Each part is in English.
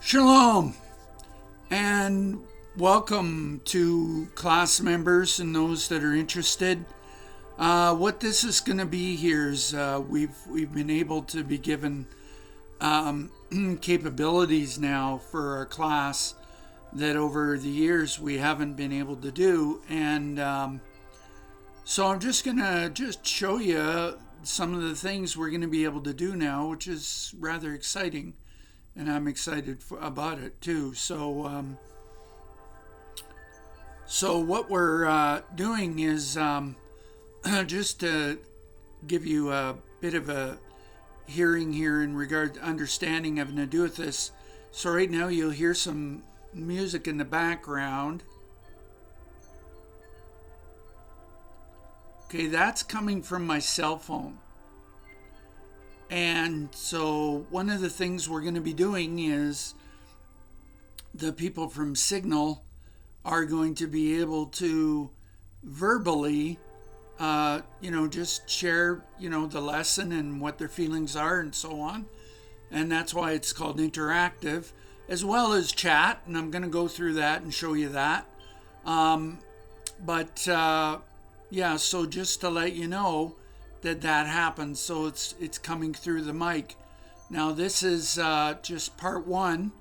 Shalom and welcome to class members and those that are interested. What this is going to be here is we've been able to be given capabilities now for our class that over the years we haven't been able to do, and so I'm just going to show you some of the things we're going to be able to do now, which is rather exciting. And I'm excited about it too. So what we're doing is just to give you a bit of a hearing here in regard to understanding having to do with this. So right now you'll hear some music in the background. Okay, that's coming from my cell phone. And so one of the things we're going to be doing is the people from Signal are going to be able to verbally, just share, the lesson and what their feelings are and so on. And that's why it's called interactive, as well as chat. And I'm going to go through that and show you that. So just to let you know, that happens. So it's coming through the mic. Now this is just part one.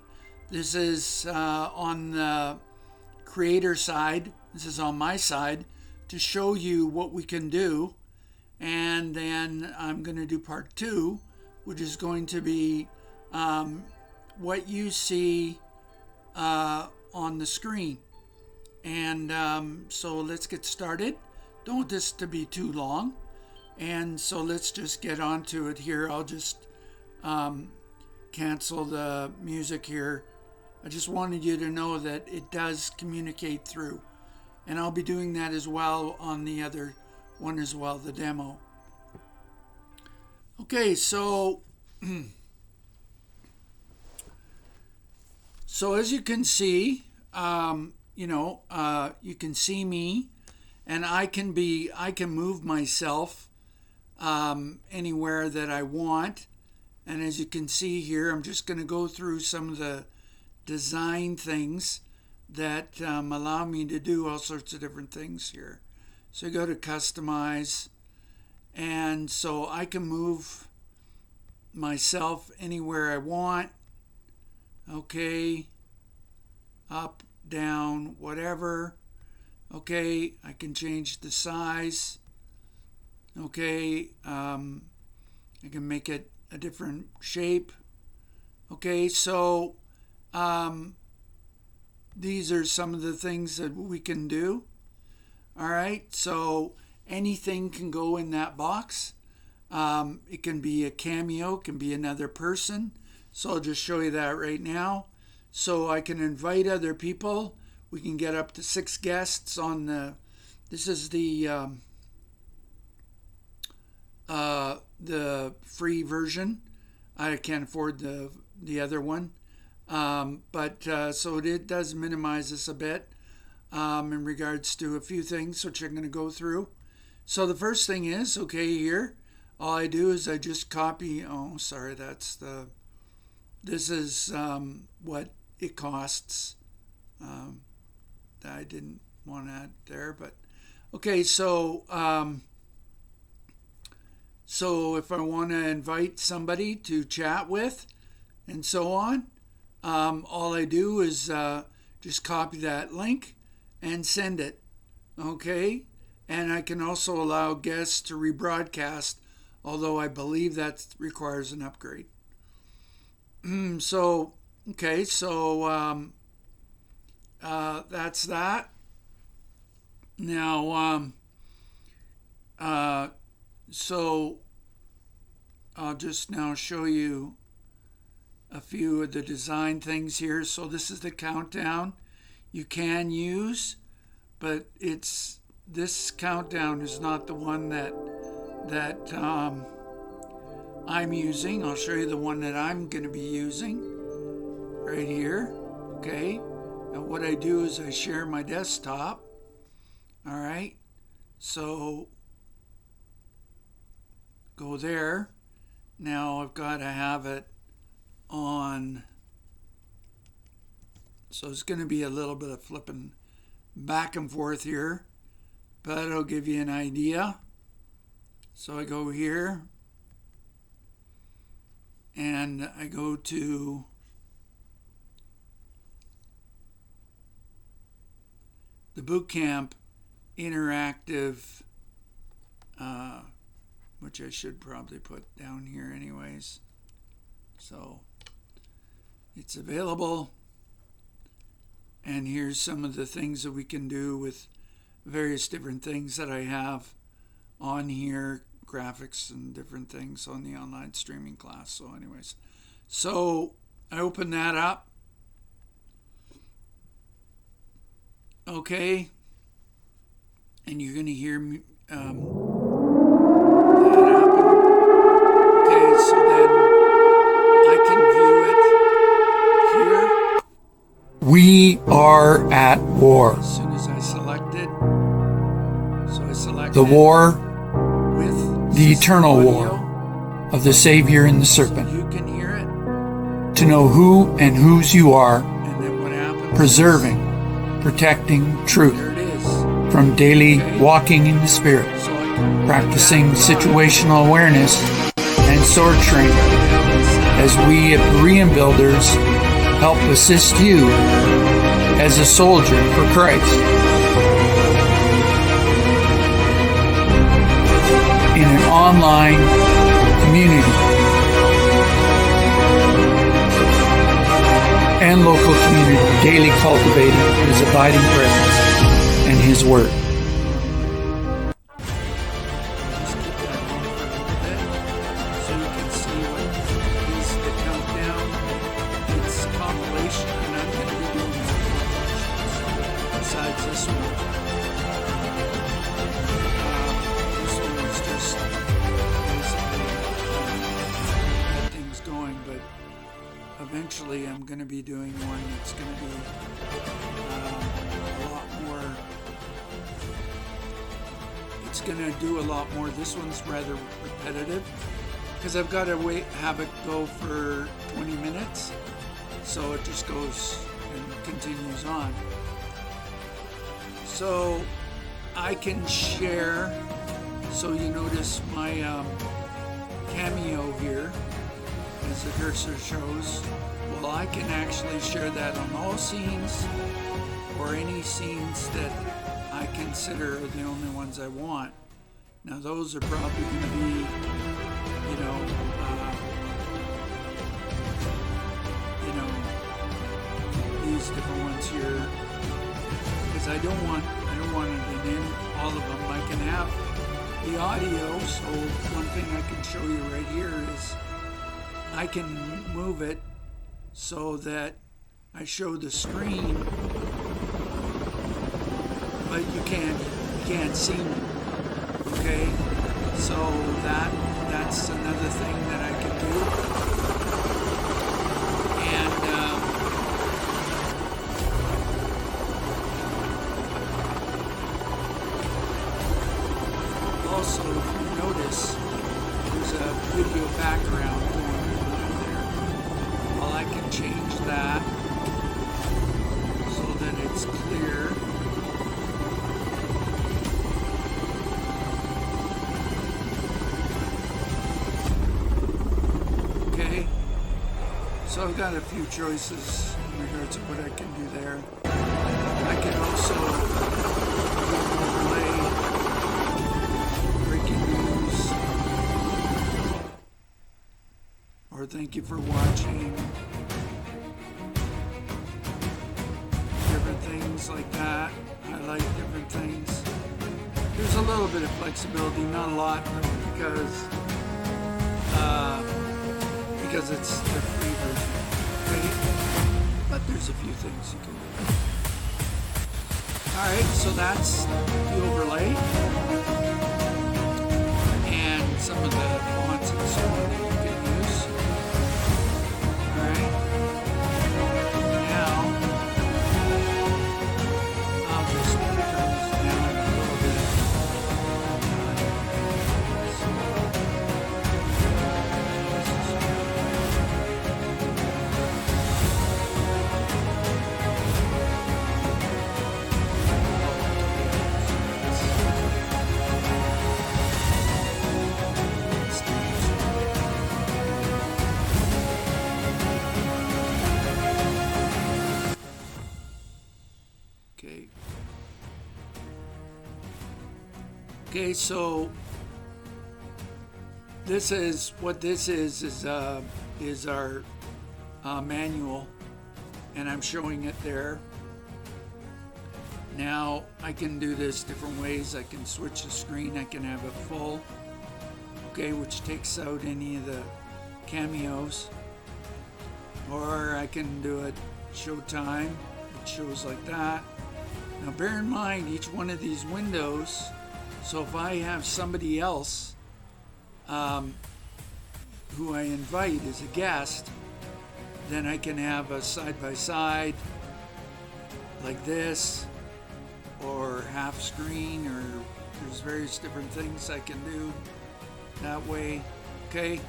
This is on the creator side. This is on my side to show you what we can do. And then I'm going to do part two, which is going to be what you see on the screen. And so let's get started. Don't want this to be too long. And so let's just get on to it here. I'll just cancel the music here. I just wanted you to know that it does communicate through. And I'll be doing that as well on the other one as well, the demo. Okay, so as you can see, you can see me, and I can move myself anywhere that I want. And as you can see here, I'm just going to go through some of the design things that allow me to do all sorts of different things here. So go to customize, and so I can move myself anywhere I want. Okay, up, down, whatever. Okay, I can change the size. Okay, I can make it a different shape. Okay, so these are some of the things that we can do. All right, so anything can go in that box. It can be a cameo, it can be another person. So I'll just show you that right now. So I can invite other people. We can get up to 6 guests on this is the free version. I can't afford the other one. So it does minimize this a bit in regards to a few things, which I'm going to go through. So the first thing is, okay, here, all I do is I just copy, this is what it costs. I didn't want to add there, but okay, so if I want to invite somebody to chat with and so on, all I do is just copy that link and send it. Okay, and I can also allow guests to rebroadcast, although I believe that requires an upgrade. That's that. Now, I'll just now show you a few of the design things here. So this is the countdown you can use, but this countdown is not the one that I'm using. I'll show you the one that I'm going to be using right here. Okay. Now what I do is I share my desktop. All right. So go there. Now I've got to have it on So it's going to be a little bit of flipping back and forth here, but it'll give you an idea. So I go here and I go to the Bootcamp interactive, which I should probably put down here anyways. So it's available, and here's some of the things that we can do with various different things that I have on here, graphics and different things on the online streaming class. So anyways, so I open that up. Okay, and you're going to hear me that happen. Okay, so then I can view it here. We are at war. As soon as I select it, so I select the war with the eternal war of the Savior and the serpent. So you can hear it. To know who and whose you are, and then what happens, preserving, protecting truth from daily walking in the Spirit, practicing situational awareness and sword training as we at Berean Builders help assist you as a soldier for Christ in an online community and local community, daily cultivating His abiding presence and His Word. Just keep that on for a little bit so you can see what is the countdown. It's compilation, and I'm going to be doing some compilations besides this one. This one is just basically get things going, but eventually I'm going to be doing one that's going to be a lot more. It's going to do a lot more. This one's rather repetitive because I've got to have it go for 20 minutes. So it just goes and continues on. So I can share. So you notice my cameo here as the cursor shows. Well, I can actually share that on all scenes or any scenes that I consider are the only ones I want. Now those are probably going to be, these different ones here, because I don't want it in all of them. I can have the audio. So one thing I can show you right here is I can move it so that I show the screen, but you can't see me. Okay, so that's another thing that I can do. And also, if you notice, there's a video background going on there. Well, I can change that so that it's clear. Okay, so I've got a few choices in regards to what I can do there. I can also overlay breaking news, or thank you for watching, different things like that. Highlight different things. There's a little bit of flexibility, not a lot, because it's the free version, okay? But there's a few things you can do. Alright, so that's the overlay and some of the fonts and so on that you can use. Alright, now I'll just turn this down a little bit. Okay, so this is what this is our manual, and I'm showing it there. Now I can do this different ways. I can switch the screen. I can have it full, okay, which takes out any of the cameos, or I can do it showtime, which shows like that. Now bear in mind each one of these windows, so if I have somebody else who I invite as a guest, then I can have a side-by-side like this, or half screen, or there's various different things I can do that way. Okay.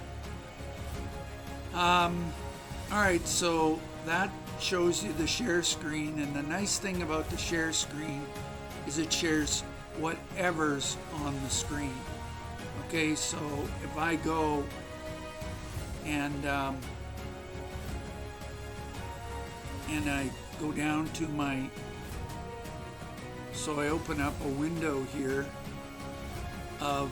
Alright, so that shows you the share screen, and the nice thing about the share screen is it shares whatever's on the screen. Okay, so if I go and I go down to my, so I open up a window here of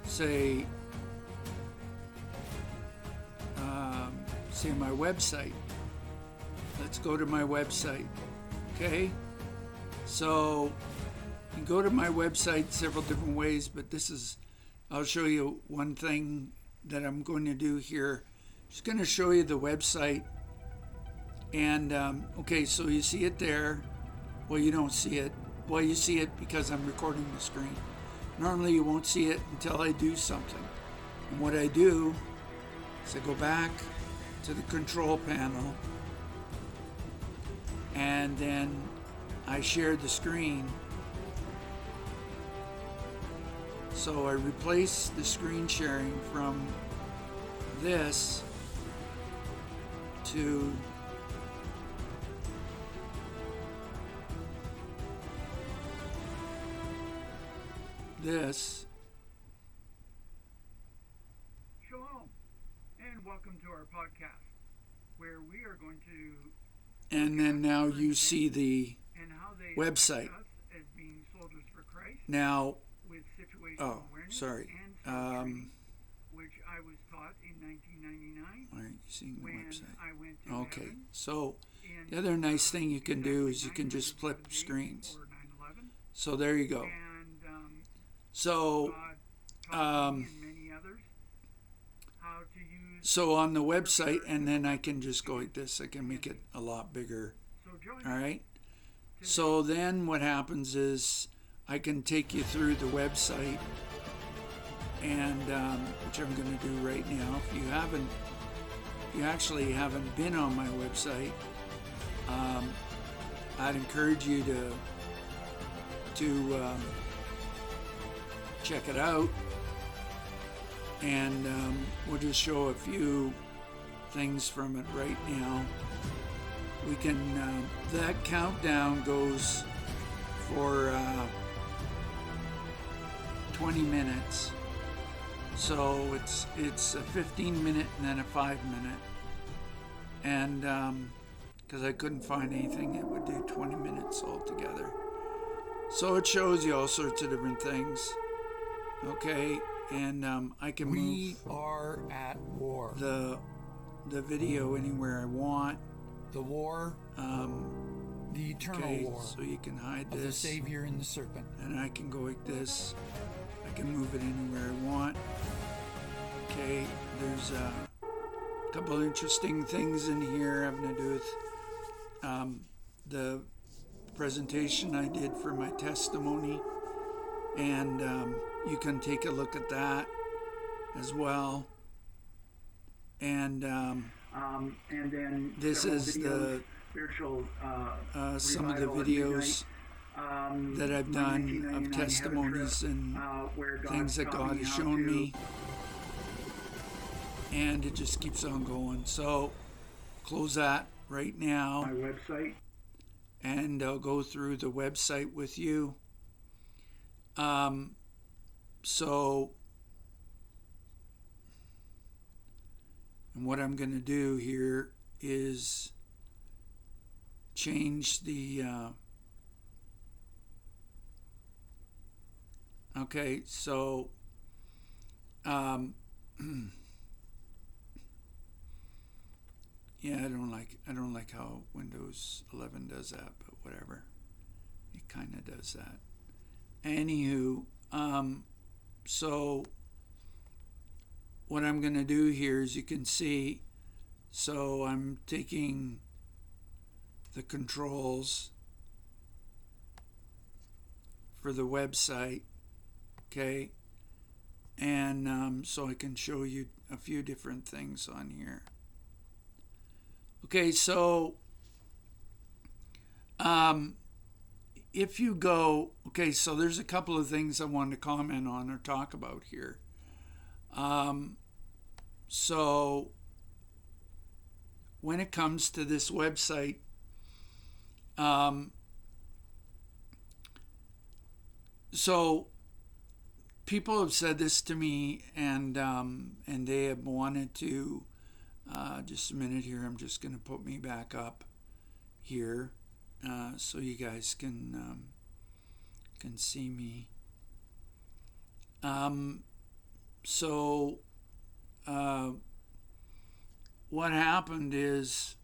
say my website. Let's go to my website. Okay, so you can go to my website several different ways, but this is, I'll show you one thing that I'm going to do here. Just going to show you the website. And okay, so you see it there. Well, you don't see it. Well, you see it because I'm recording the screen. Normally you won't see it until I do something. And what I do is I go back to the control panel, and then I share the screen. So I replace the screen sharing from this to this. Shalom, and welcome to our podcast, where we are going to, and then now you see the and how they website. affect us as being soldiers for Christ Now, with situational awareness and self-training, which I was taught in 1999 why aren't you seeing the when website? I went to Okay, heaven so in, the other nice thing you can do is you exactly can just flip 9/11 screens. or 9/11, So there you go. and So God taught me and many others how to use. so on the website, and then I can just go like this. I can make it a lot bigger. So join All us right. So then what happens is I can take you through the website, and which I'm going to do right now. If you actually haven't been on my website, I'd encourage you to check it out, and we'll just show a few things from it right now. We can that countdown goes for 20 minutes, so it's a 15-minute and then a 5-minute, and because I couldn't find anything that would do 20 minutes altogether. So it shows you all sorts of different things. Okay, and I can We are at war. the video anywhere I want. The war, the eternal Okay, war so you can hide of the this, Savior and the serpent. and I can go like this. I can move it anywhere I want. Okay, there's a couple of interesting things in here having to do with the presentation I did for my testimony, and you can take a look at that as well. And then this is the spiritual some of the videos that I've done of testimonies and things that God has shown me, and it just keeps on going. So close that right now, my website. and I'll go through the website with you. So, and what I'm going to do here is change the okay, so yeah, I don't like how Windows 11 does that, but whatever. It kind of does that. Anywho, so what I'm going to do here is, you can see, so I'm taking the controls for the website, okay, and so I can show you a few different things on here. Okay, so if you go, okay, so there's a couple of things I wanted to comment on or talk about here. So when it comes to this website, so people have said this to me, and they have wanted to, just a minute here, I'm just going to put me back up here so you guys can see me. So what happened is,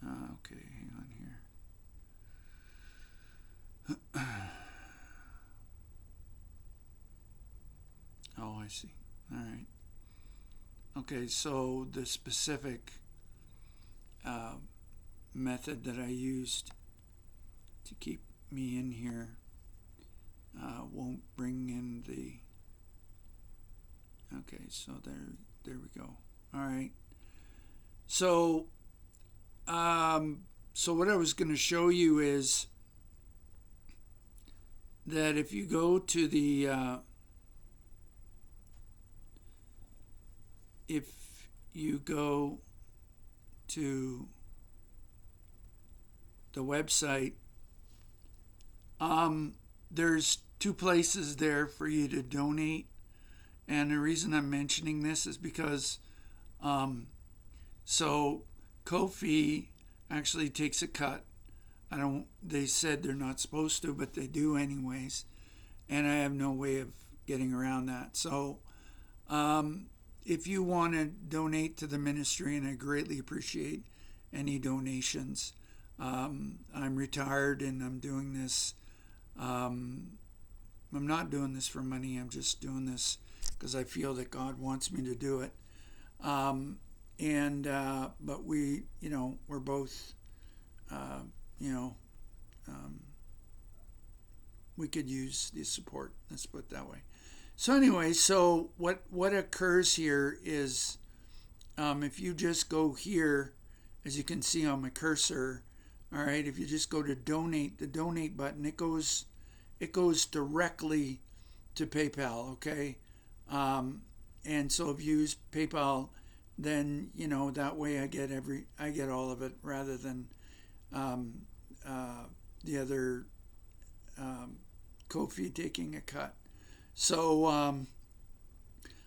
okay, hang on here. Oh, I see. All right. Okay, so the specific method that I used to keep me in here won't bring in the, okay, so there we go. All right. So so what I was going to show you is that if you go to the if you go to the website, there's two places there for you to donate. And the reason I'm mentioning this is because so Ko-fi actually takes a cut. They said they're not supposed to, but they do anyways. And I have no way of getting around that. So if you want to donate to the ministry, and I greatly appreciate any donations. I'm retired and I'm doing this. I'm not doing this for money. I'm just doing this because I feel that God wants me to do it. But we, we're both, we could use the support. Let's put it that way. So anyway, so what occurs here is, if you just go here, as you can see on my cursor, all right, if you just go to donate, the donate button, it goes directly to PayPal, okay? And so if you use PayPal, then that way I get all of it, rather than the other Ko-fi taking a cut. So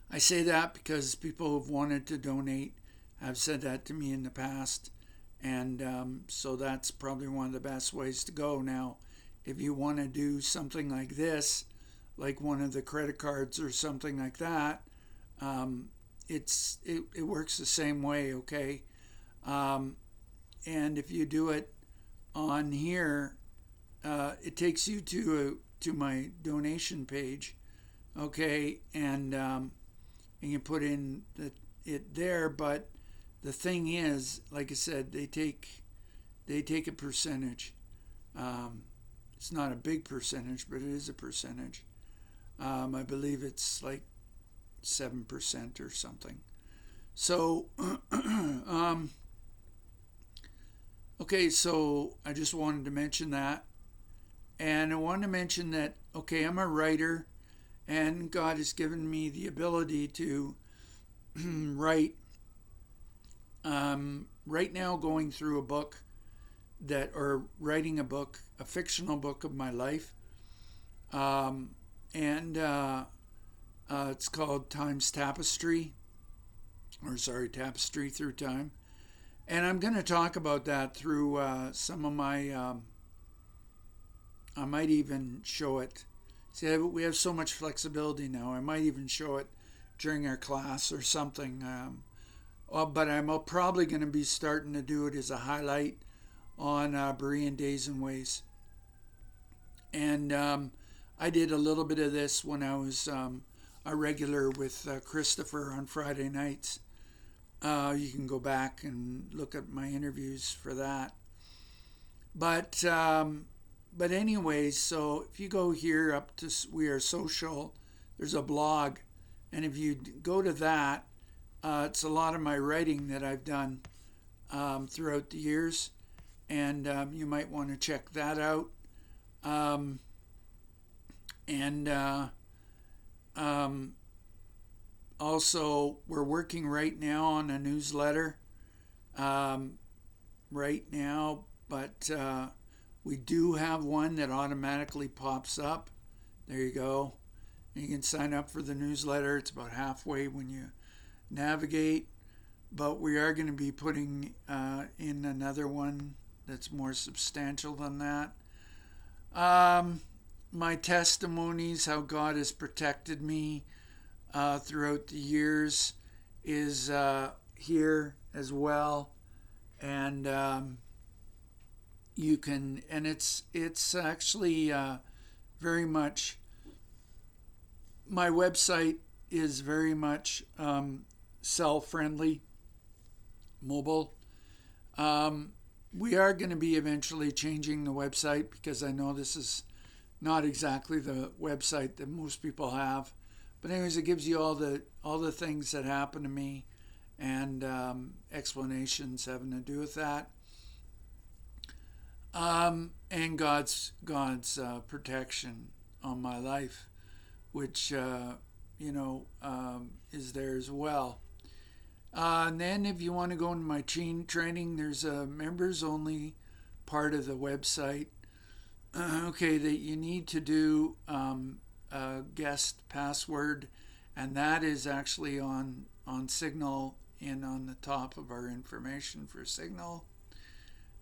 I say that because people who've wanted to donate have said that to me in the past, and so that's probably one of the best ways to go. Now, if you want to do something like this, like one of the credit cards or something like that, it works the same way, okay? And if you do it on here, it takes you to my donation page, okay? And you put in it there, but the thing is, like I said, they take a percentage. It's not a big percentage, but it is a percentage. I believe it's like 7% or something. So, okay, so I just wanted to mention that. And I wanted to mention that, okay, I'm a writer, and God has given me the ability to write. Right now, going through a book or writing a book, a fictional book of my life. And it's called Time's Tapestry. tapestry through time. And I'm going to talk about that through some of my, I might even show it. See, we have so much flexibility now. I might even show it during our class or something. But I'm probably going to be starting to do it as a highlight on Berean Days and Ways. And I did a little bit of this when I was a regular with Christopher on Friday nights. You can go back and look at my interviews for that. But anyways, so if you go here up to We Are Social, there's a blog. And if you go to that, it's a lot of my writing that I've done throughout the years. And you might want to check that out. Also, we're working right now on a newsletter right now, but we do have one that automatically pops up. There you go. You can sign up for the newsletter. It's about halfway when you navigate, but we are going to be putting in another one that's more substantial than that. My testimonies, how God has protected me throughout the years, is here as well, and you can, and it's actually very much, my website is very much cell-friendly, mobile. We are going to be eventually changing the website because I know this is not exactly the website that most people have. But anyways, it gives you all the things that happen to me and explanations having to do with that. And God's protection on my life, which is there as well. And then if you want to go into my training, there's a members only part of the website. That you need to do a guest password, and that is actually on Signal and on the top of our information for Signal.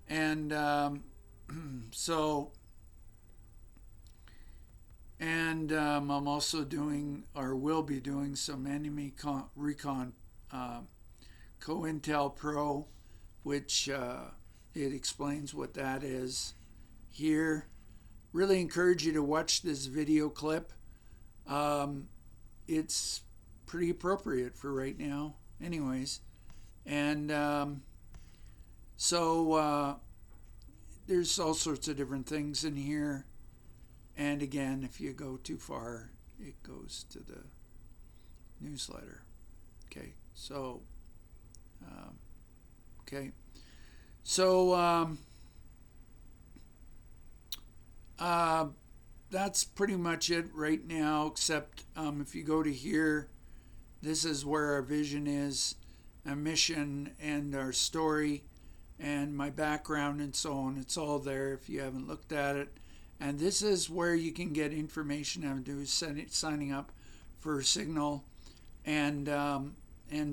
And I'm also doing, or will be doing, some enemy recon COINTEL Pro, which it explains what that is here. Really encourage you to watch this video clip. It's pretty appropriate for right now anyways. And there's all sorts of different things in here. And again, if you go too far, it goes to the newsletter. Okay, so that's pretty much it right now, except if you go to here, this is where our vision is, a mission, and our story, and my background, and so on. It's all there if you haven't looked at it. And this is where you can get information. I'm doing signing up for Signal, and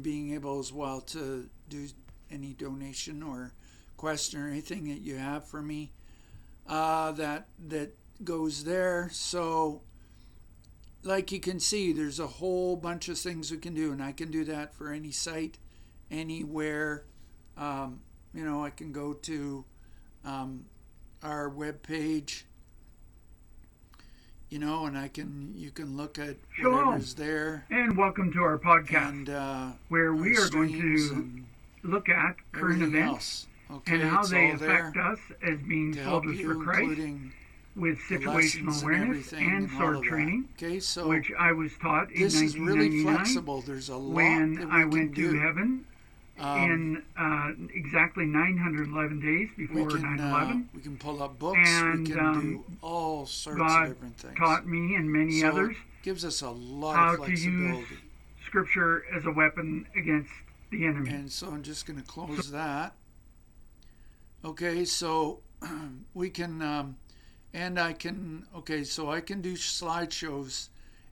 being able as well to do any donation or question or anything that you have for me. That goes there. So like you can see, there's a whole bunch of things we can do, and I can do that for any site, anywhere. I can go to our web page, and you can look at whatever's there. And welcome to our podcast, where we are going to look at current events and how they affect us as being soldiers for Christ, with situational awareness and sword training, which I was taught in 1999 is really flexible. There's a lot when I went to heaven in exactly 911 days before 9/11. We can pull up books. And we can do all sorts God of different things. taught me and many others gives us a lot how of flexibility. to use Scripture as a weapon against the enemy. And so I'm just going to close that. Okay, so we can, and I can, so I can do slideshows,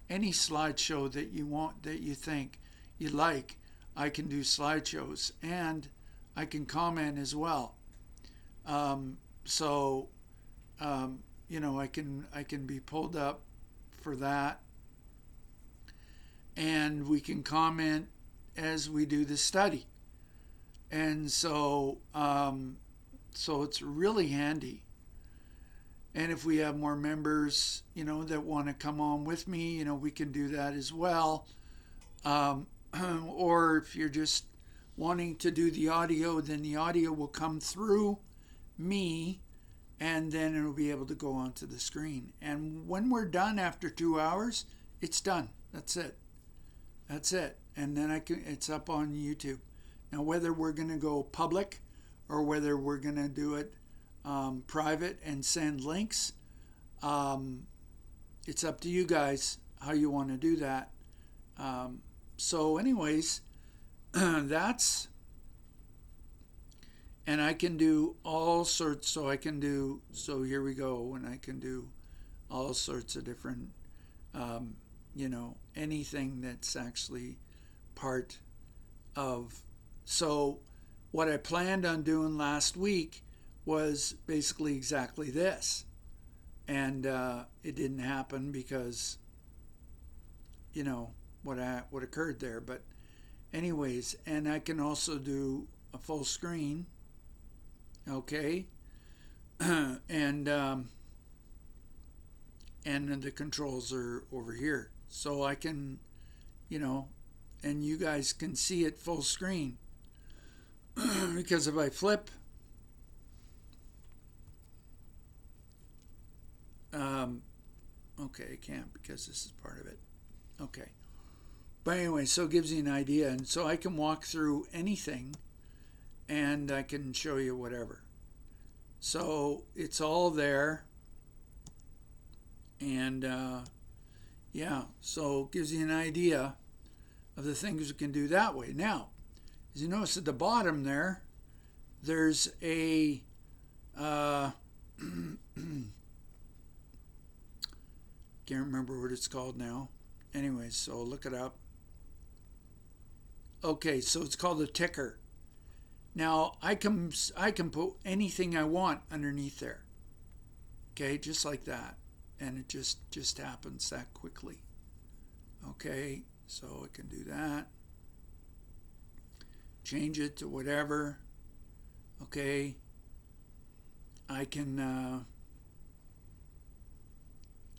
any slideshow that you want, that you think you like. I can do slideshows, and I can comment as well. So I can be pulled up for that, and we can comment as we do the study. And so it's really handy. And if we have more members, that want to come on with me, we can do that as well. Or if you're just wanting to do the audio, then the audio will come through me, and then it'll be able to go onto the screen. And when we're done after 2 hours, it's done. That's it. And then it's up on YouTube. Now, whether we're going to go public or whether we're going to do it private and send links, it's up to you guys how you want to do that. So anyways, and I can do all sorts. So here we go. And I can do all sorts of different, anything that's actually part of. So what I planned on doing last week was basically exactly this. And it didn't happen because, what occurred there. But anyways, and I can also do a full screen. Okay. and the controls are over here. So I can, and you guys can see it full screen. Because if I flip, okay, I can't because this is part of it. Okay. But anyway, so it gives you an idea. And so I can walk through anything and I can show you whatever. So it's all there. And so it gives you an idea of the things we can do that way. Now, as you notice at the bottom there's a can't remember what it's called now. Anyways, so look it up. Okay, so it's called a ticker. Now I can put anything I want underneath there. Okay, just like that, and it just happens that quickly. Okay, so I can do that. Change it to whatever. Okay, I can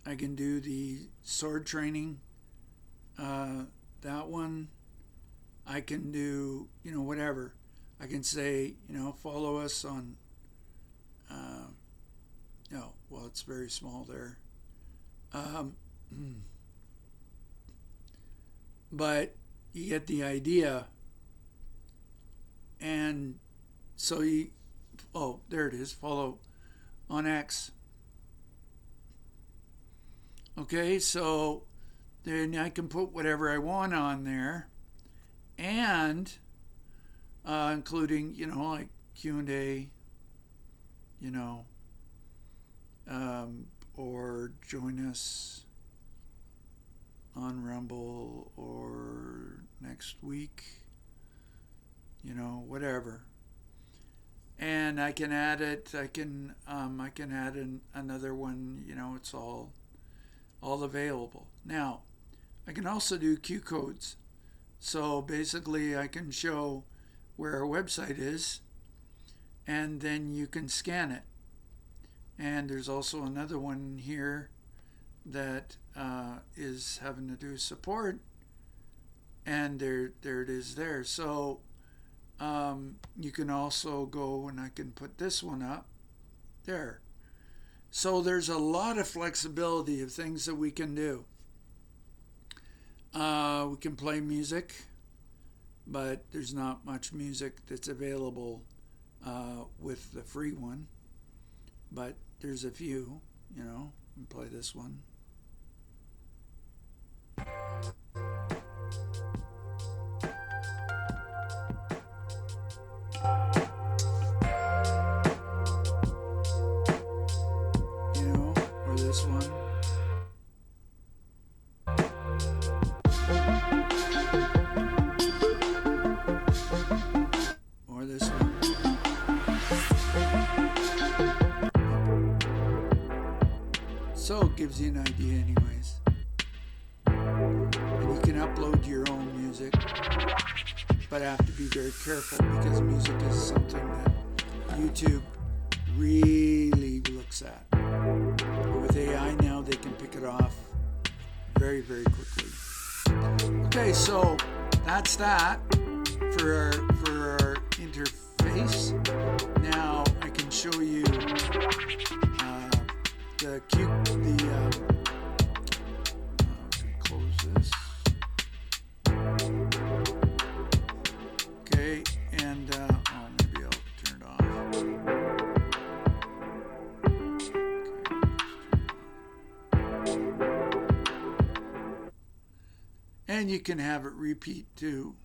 do the sword training. That one. I can do whatever. I can say follow us on. No, well it's very small there. But you get the idea. And so there it is, follow on X. Okay, so then I can put whatever I want on there, and including, like Q&A, or join us on Rumble or next week, whatever. And I can add it. I can add another one. It's all available. Now, I can also do Q codes. So basically, I can show where our website is, and then you can scan it. And there's also another one here that is having to do support, and there it is there. So you can also go, and I can put this one up there. So there's a lot of flexibility of things that we can do. We can play music, but there's not much music that's available with the free one. But there's a few, you can play this one. Or this one. gives you an idea anyways. And you can upload your own music, but have to be very careful because music is something that YouTube really looks at. But with AI now, they can pick it off very, very quickly. Okay, so that's that for our interface. Now I can show you close this. Okay, and maybe I'll turn it off. And you can have it repeat too.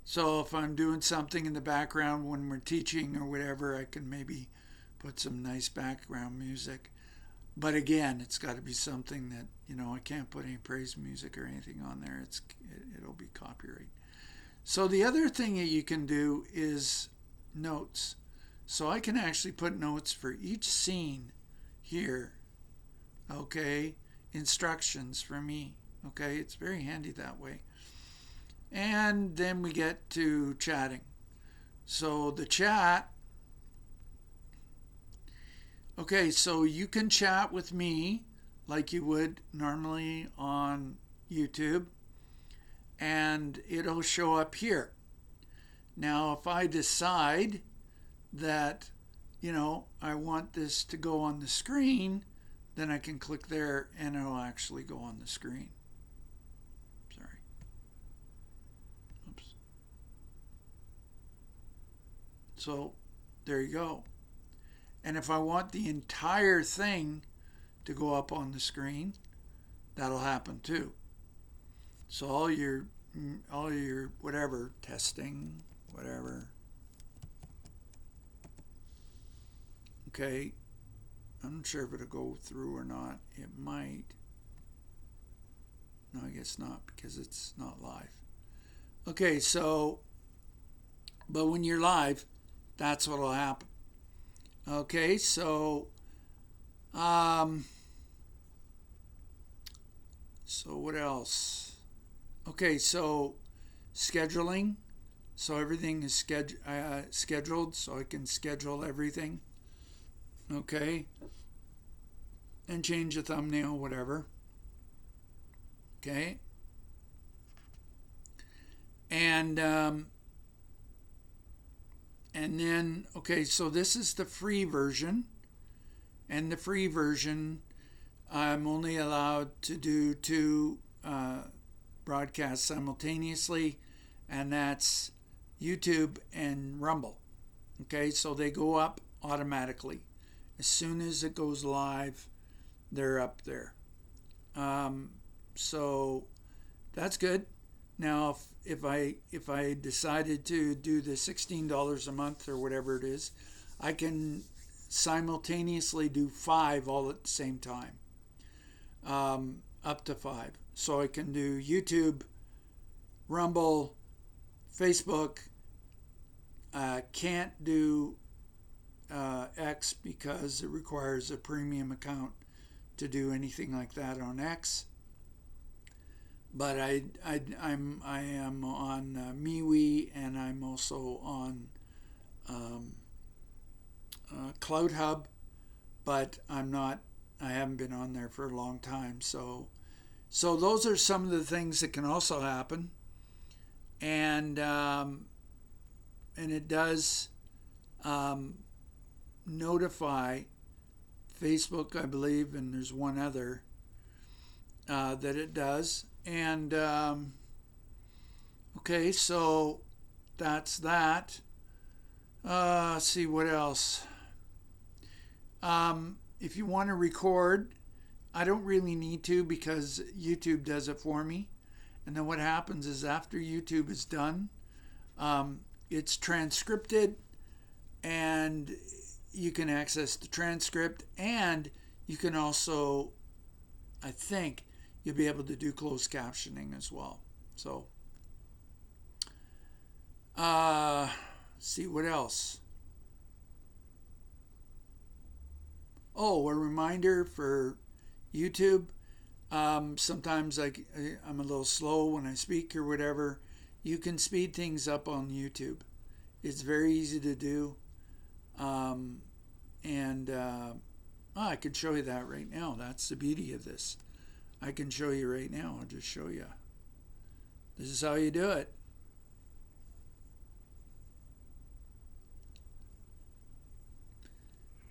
So if I'm doing something in the background when we're teaching or whatever, I can maybe put some nice background music. But again, it's got to be something that, I can't put any praise music or anything on there. It'll be copyright. So the other thing that you can do is notes. So I can actually put notes for each scene here. Okay, instructions for me. Okay, it's very handy that way. And then we get to chatting. So the chat, okay, so you can chat with me like you would normally on YouTube, and it'll show up here. Now, if I decide that, I want this to go on the screen, then I can click there and it'll actually go on the screen. So there you go. And if I want the entire thing to go up on the screen, that'll happen too. So all your whatever, testing, whatever. Okay. I'm not sure if it'll go through or not. It might. No, I guess not because it's not live. Okay, so, but when you're live, that's what will happen. Okay, so what else? Okay, so scheduling. So everything is scheduled, so I can schedule everything. Okay, and change the thumbnail, whatever. Okay, and then, okay, so this is the free version. And the free version, I'm only allowed to do 2 broadcasts simultaneously, and that's YouTube and Rumble. Okay, so they go up automatically. As soon as it goes live, they're up there. So that's good. Now, if I decided to do the $16 a month or whatever it is, I can simultaneously do 5 all at the same time, up to 5. So I can do YouTube, Rumble, Facebook. Can't do X because it requires a premium account to do anything like that on X. But I am on MeWe, and I'm also on Cloud Hub, but I haven't been on there for a long time. So those are some of the things that can also happen, and it does notify Facebook, I believe, and there's one other that it does. And okay, so that's that. Let's see what else. If you want to record, I don't really need to because YouTube does it for me. And then what happens is after YouTube is done, it's transcripted, and you can access the transcript, and you can also, I think, you'll be able to do closed captioning as well. So, see what else. Oh, a reminder for YouTube. Sometimes I'm a little slow when I speak or whatever. You can speed things up on YouTube. It's very easy to do. I can show you that right now. That's the beauty of this. I can show you right now. I'll just show you. This is how you do it.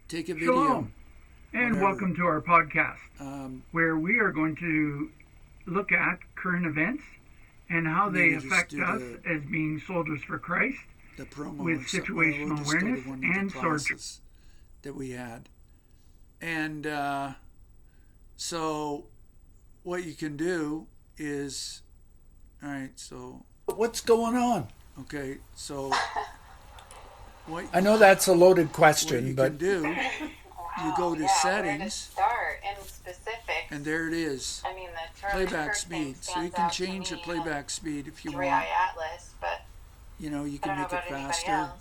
Take a video. Shalom, and welcome to our podcast, where we are going to look at current events and how they affect us as being soldiers for Christ, with situational awareness and sources that we had. And so what you can do is, all right, so what's going on? Okay, so what I know that's a loaded question, what you but can do, you go to settings, start and specifics. And there it is. I mean, the playback speed. So you can change the playback speed if you want. Atlas, but you can make it faster.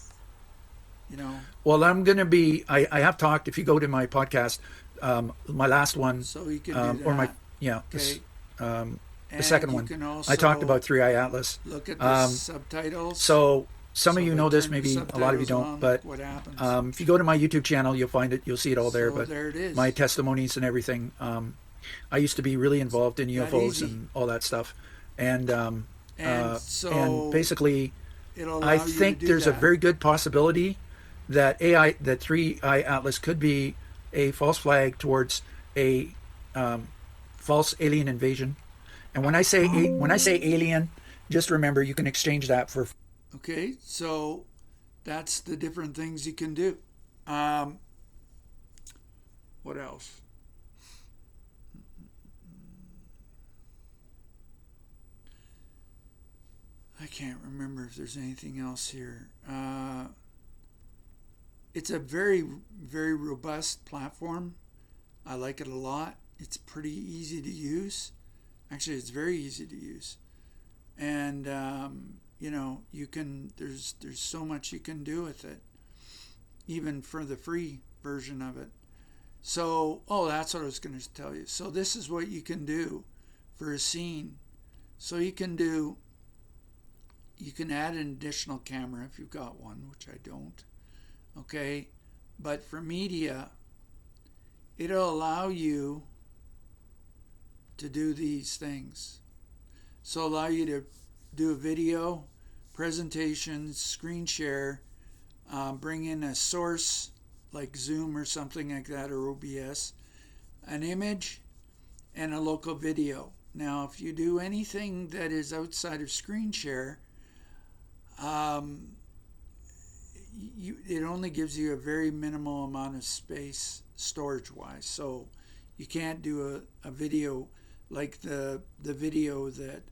Well, I'm going to be, I have talked, if you go to my podcast, my last one, so you can do that. or my, okay. The second one, I talked about 3i Atlas. Look at the subtitles. So some of you know this, maybe a lot of you don't, but if you go to my YouTube channel, you'll find it, you'll see it all there. But there it is. My testimonies and everything. I used to be really involved in UFOs and all that stuff. And basically, I think there's a very good possibility that that 3i Atlas could be a false flag towards a false alien invasion. And when I say alien, just remember you can exchange that for. Okay, so that's the different things you can do. What else? I can't remember if there's anything else here. It's a very, very robust platform. I like it a lot. It's pretty easy to use. Actually, it's very easy to use. And, you can, there's so much you can do with it, even for the free version of it. So, that's what I was going to tell you. So this is what you can do for a scene. So you can add an additional camera if you've got one, which I don't. Okay, but for media, it'll allow you to do these things. So allow you to do a video, presentations, screen share, bring in a source like Zoom or something like that, or OBS, an image, and a local video. Now, if you do anything that is outside of screen share, it only gives you a very minimal amount of space storage-wise. So you can't do a video like the video that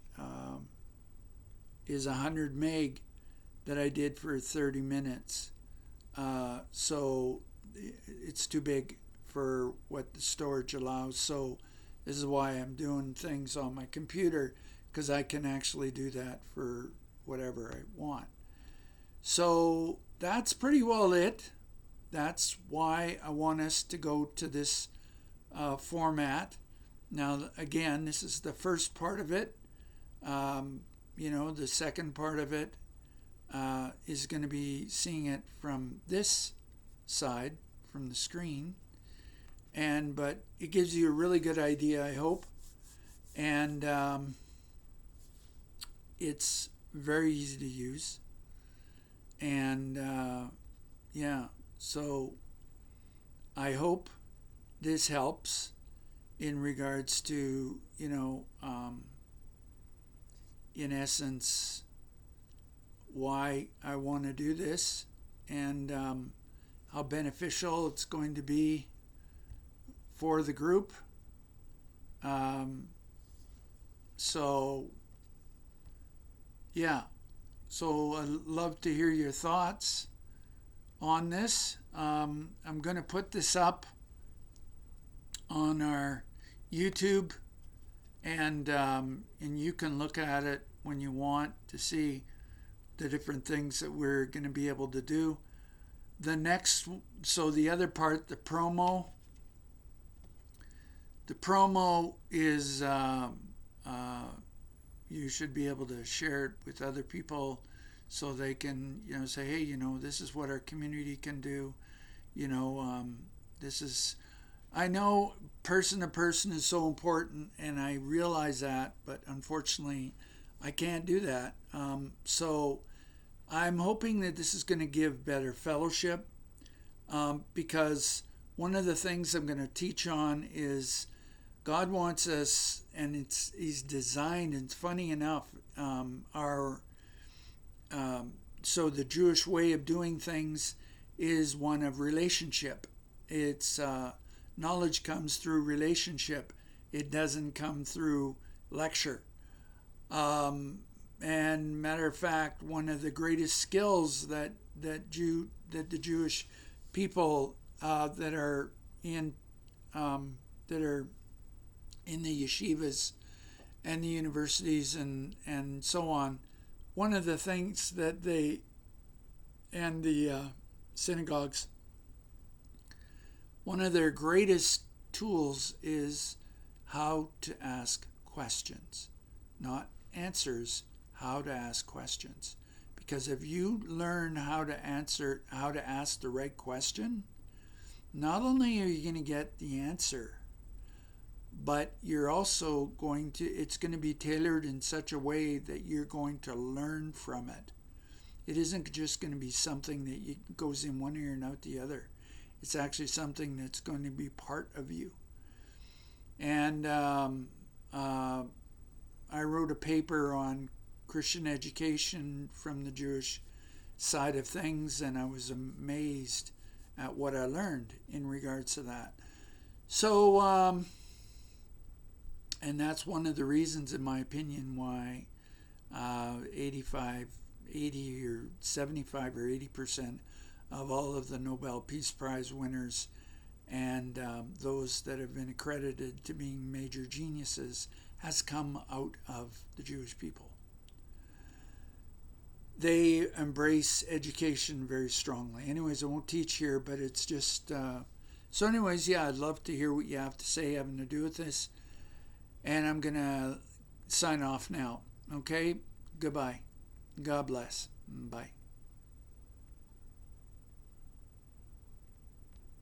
is 100 meg that I did for 30 minutes. So it's too big for what the storage allows. So this is why I'm doing things on my computer, because I can actually do that for whatever I want. So that's pretty well it. That's why I want us to go to this format. Now, again, this is the first part of it. The second part of it is going to be seeing it from this side, from the screen. But it gives you a really good idea, I hope. And it's very easy to use. And so I hope this helps in regards to, in essence, why I want to do this and how beneficial it's going to be for the group. So I'd love to hear your thoughts on this. I'm going to put this up on our YouTube, and you can look at it when you want to see the different things that we're going to be able to do. The other part, the promo, the promo is you should be able to share it with other people so they can, say, hey, this is what our community can do. This is, I know person to person is so important, and I realize that, but unfortunately, I can't do that. So I'm hoping that this is going to give better fellowship, because one of the things I'm going to teach on is God wants us, and He's designed, and it's funny enough, so the Jewish way of doing things is one of relationship. It's knowledge comes through relationship. It doesn't come through lecture. And matter of fact, one of the greatest skills that the Jewish people that are in the yeshivas and the universities and so on, one of the things that they and the synagogues, one of their greatest tools is how to ask questions, not answers, how to ask questions. Because if you learn how to ask the right question, not only are you going to get the answer, but you're also it's going to be tailored in such a way that you're going to learn from it. It isn't just going to be something that goes in one ear and out the other. It's actually something that's going to be part of you. And I wrote a paper on Christian education from the Jewish side of things, and I was amazed at what I learned in regards to that. So, and that's one of the reasons, in my opinion, why 80 or 75 or 80% of all of the Nobel Peace Prize winners and those that have been accredited to being major geniuses has come out of the Jewish people. They embrace education very strongly. Anyways, I won't teach here, but it's just... So anyways, yeah, I'd love to hear what you have to say having to do with this. And I'm going to sign off now. Okay? Goodbye. God bless. Bye.